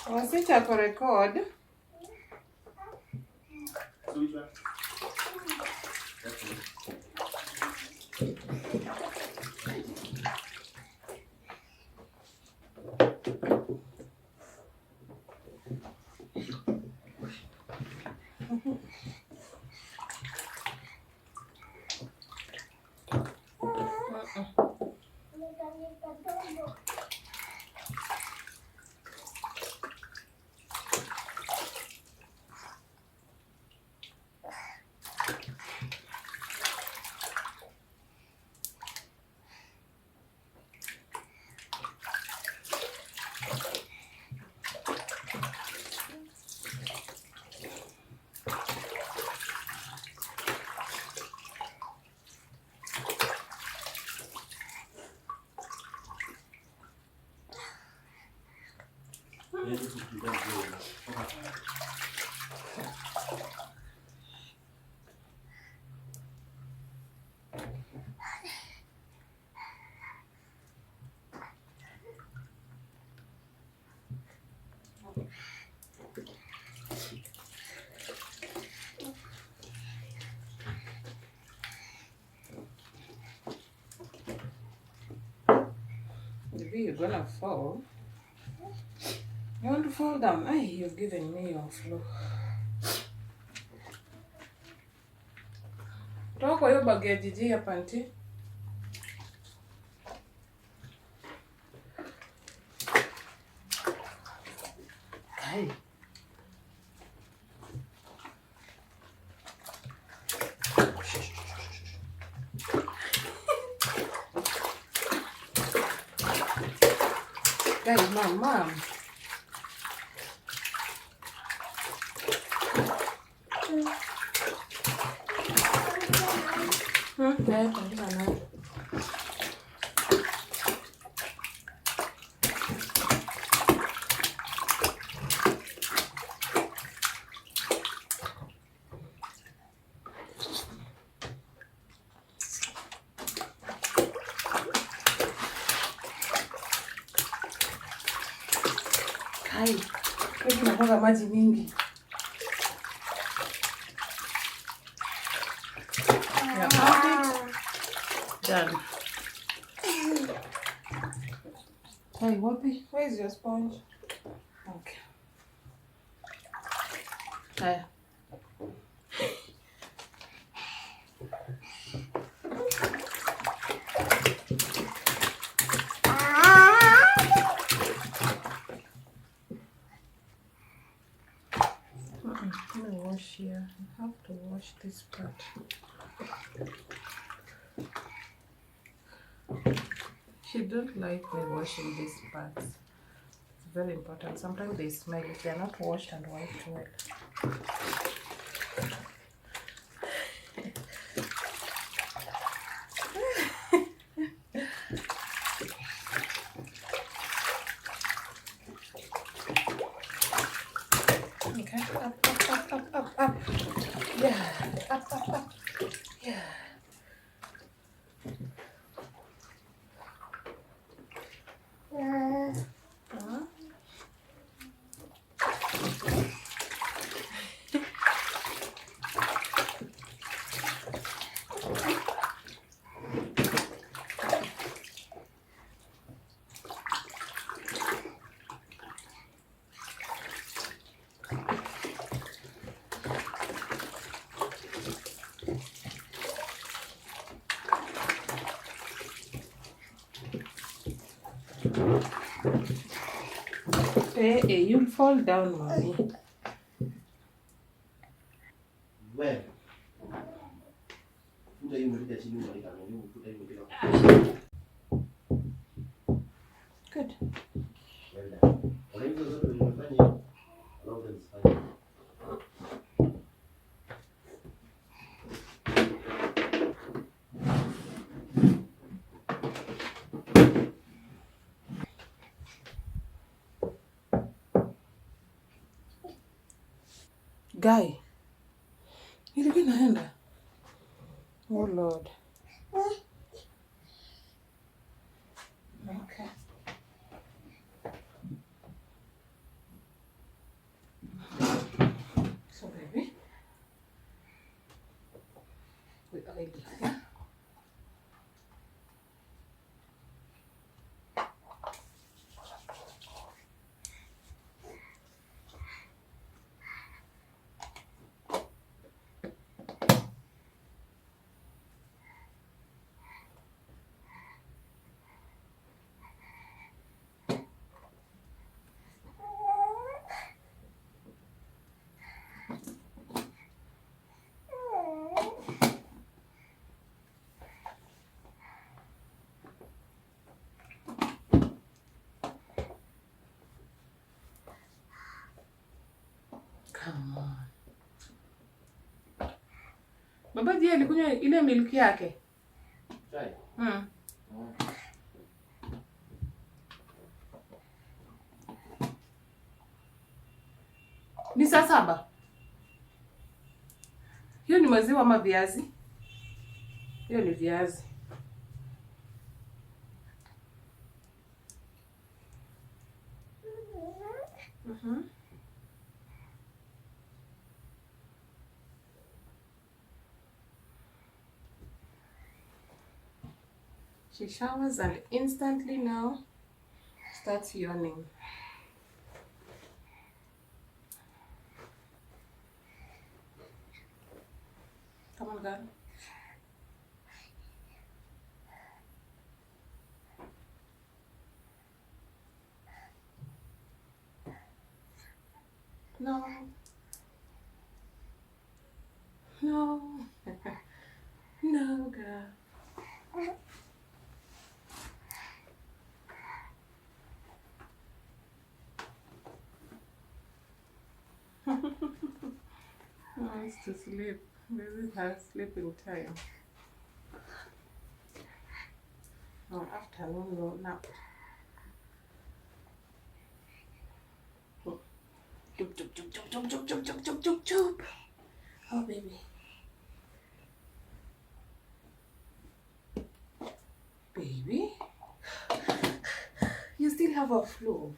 Wasichako record. So which one? Maybe you're gonna fall. You want to fall down? Hey, you've given me your floor. Toka kwa hiyo bagi ya jiji ya panty. Kai. Guys, mom. Kai, kwa tunatoka maji mingi. Done. Hey, Whoopie, where's your sponge? Okay. Haya. I'm gonna wash here. I have to wash this part. She don't like me washing these parts. It's very important. Sometimes they smell if they're not washed and wiped well. Okay, up. Yeah, up. Yeah. Hey, you'll fall down, mommy. Where? Good. Guy, ilikuwa inaenda. Oh Lord. Okay. smile. Yeah? Come on. Baba je alikunywa ile milk yake? Chai. Mm. Ni saa 7. Hiyo ni maziwa ama viazi? Hiyo ni viazi. She showers and instantly now starts yawning. Come on, girl. No. No. No, girl. Wants to sleep. This is her sleeping time. Oh, afternoon no nap. Chup, chup, chup, chup, chup, chup, chup, chup, chup, chup, chup. Oh, baby. Baby? You still have a flu.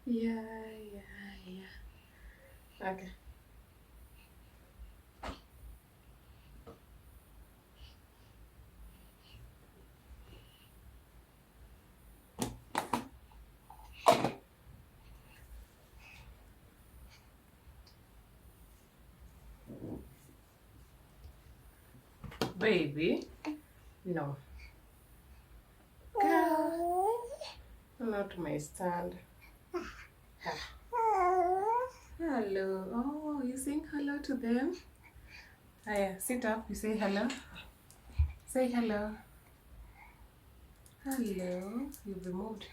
Yeah. Okay. Baby? No. Girl. Not my stand. Hello. Oh, you saying hello to them? Aya, sit up. You say hello. Say hello. Hello. You've removed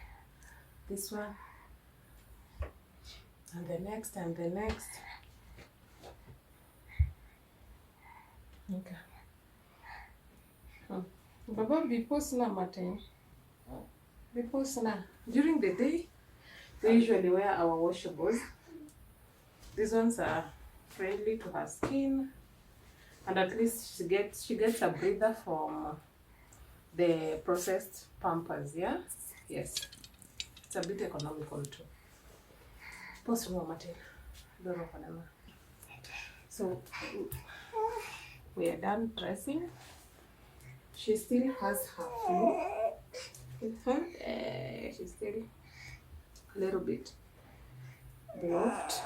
this one. And the next and the next. Okay. Baba, before Sna Martin. Before Sna. During the day, we usually wear our washables. These ones are friendly to her skin. And at least she gets a breather from the processed Pampers, yeah? Yes. It's a bit economical too. Personal material. So we are done dressing. She still has her flu with her. She's still a little bit blocked.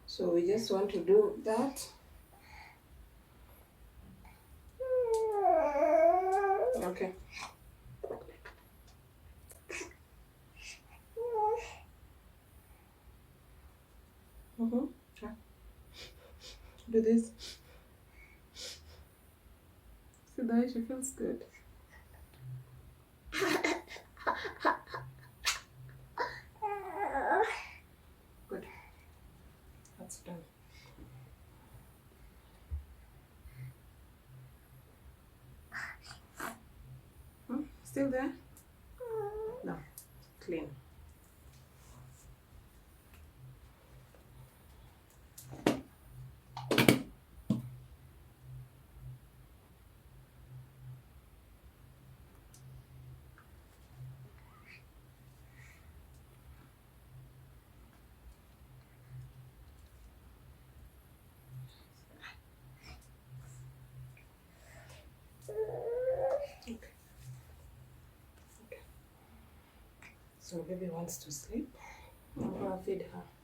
So we just want to do that. Okay. Okay. Do this. See there, she feels good. still there? No. Clean. Okay. So baby wants to sleep. I'm gonna feed her.